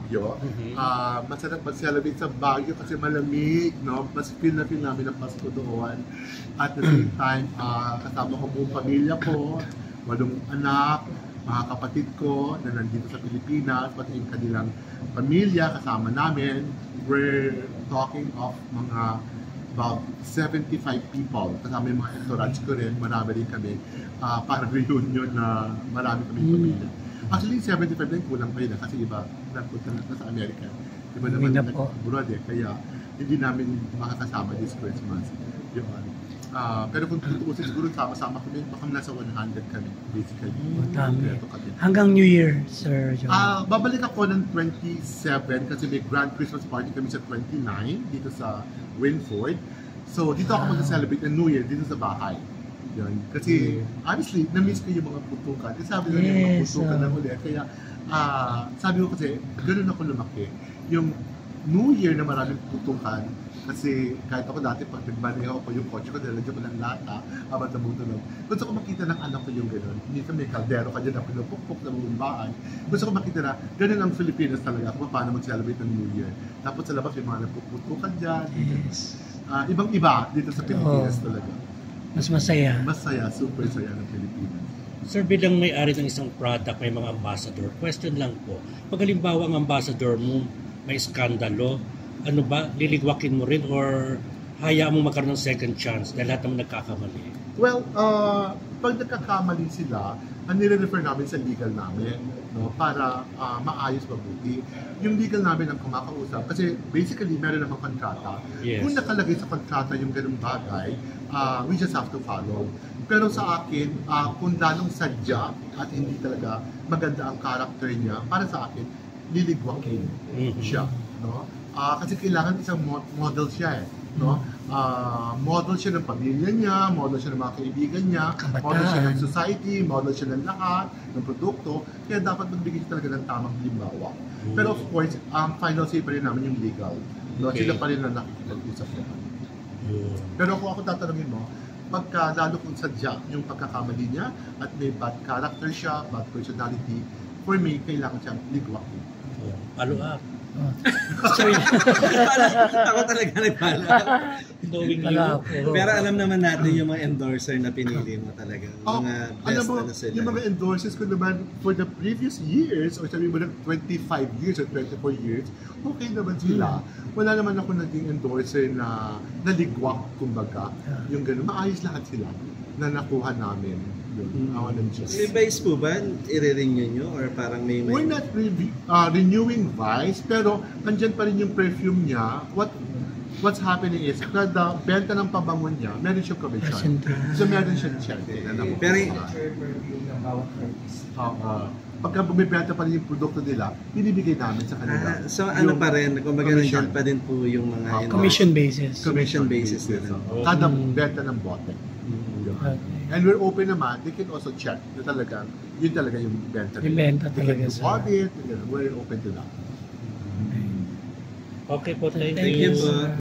Baguio. Masarap mag-celebrate sa Baguio kasi malamig, no? Mas feel namin ang Pasko doon. At the same time, kasama ko buong pamilya ko, 8 anak, mga kapatid ko na nandito sa Pilipinas, pati yung kanilang pamilya kasama namin. We're talking of mga about 75 people. Kasama yung mga entourage ko rin, marami rin kami. Para reunion na marami kami pamilya. Actually, 75 din kulang pa yun kasi iba napunta na sa Amerika. Iba naman nag-abroad kaya hindi namin makakasama this Christmas. Yun. Pero kung tutuusin siguro sama-sama kami, baka nasa 100 kami basically. Kami. Hanggang New Year, Sir John? Babalik ako ng 27 kasi may grand Christmas party kami sa 29 dito sa Winford. So dito ako mag-celebrate ng New Year dito sa bahay. Yun. Kasi honestly, na-miss ko yung mga putukan. Sabi nila yung mga putukan na huli. Kaya sabi ko kasi, ganoon ako lumaki. Yung New Year na maraming putukan, kasi kahit ako dati pag nagmaneho ako yung kotse ko, nalagyan ko ng lata habang namutulog. Gusto ko makita ng anak ko yung gano'n. Hindi ka may kaldero ka dyan na pinupukpok ng buong bahay. Gusto ko makita na gano'n ang Filipinas talaga kung paano mag-celebrate ng New Year. Tapos sa labas yung mga napuputukan dyan. Ibang-iba dito sa Pilipinas talaga. Mas masaya. Masaya, super saya ng Pilipinas. Sir, bilang may-ari ng isang product, may mga ambassador, question lang po. Pag halimbawa ang ambassador mo may skandalo, ano ba, liligwakin mo rin or hayaan mo magkaroon ng second chance dahil lahat naman nagkakamali? Well, pag nagkakamali sila, ang nire-refer namin sa legal namin, no, para maayos mabuti. Yung legal namin ang kumakausap kasi basically meron namang kontrata. Yes. Kung nakalagay sa kontrata yung ganung bagay, we just have to follow. Pero sa akin, kung lalong sadya at hindi talaga maganda ang character niya, para sa akin, liligwakin siya. No? Kasi kailangan isang model siya no? Model siya ng pamilya niya, model siya ng mga kaibigan niya, model siya ng society, model siya ng lahat, ng produkto, kaya dapat magbigay siya talaga ng tamang halimbawa. Pero of course, ang final say pa rin namin yung legal. No? Sila pa rin na nakikipag-usap niya. Pero kung ako tatanungin mo, pagka lalo kung sadya yung pagkakamali niya at may bad character siya, bad personality, for me, kailangan siyang ligwakin. Follow up. Sorry. Ako talaga nagpala. Knowing you. Pero alam naman natin yung mga endorser na pinili mo talaga. Mga best mo, na sila. yung mga endorsers ko naman for the previous years, or sabi mo na 25 years or 24 years, okay naman sila. Wala naman ako naging endorser na naligwak, kumbaga. Yung gano'n, maayos lahat sila na nakuha namin. Awan ng Diyos. May Vice po ba? I-renew nyo? Or parang may... We're not renewing Vice, pero andyan pa rin yung perfume niya. What's happening is, kada benta ng pabango niya, meron siyang commission. So meron siyang check. Pero pagka bumibenta pa rin yung produkto nila, binibigay namin sa kanila. So ano pa rin, kumbaga nandiyan pa din po yung mga... commission basis. Commission basis na rin. Kada benta ng bote. And we're open naman, they can also check na talaga, yun talaga yung benta. Yung benta talaga sa audit, we're open to that. Okay po, thank Thank you po.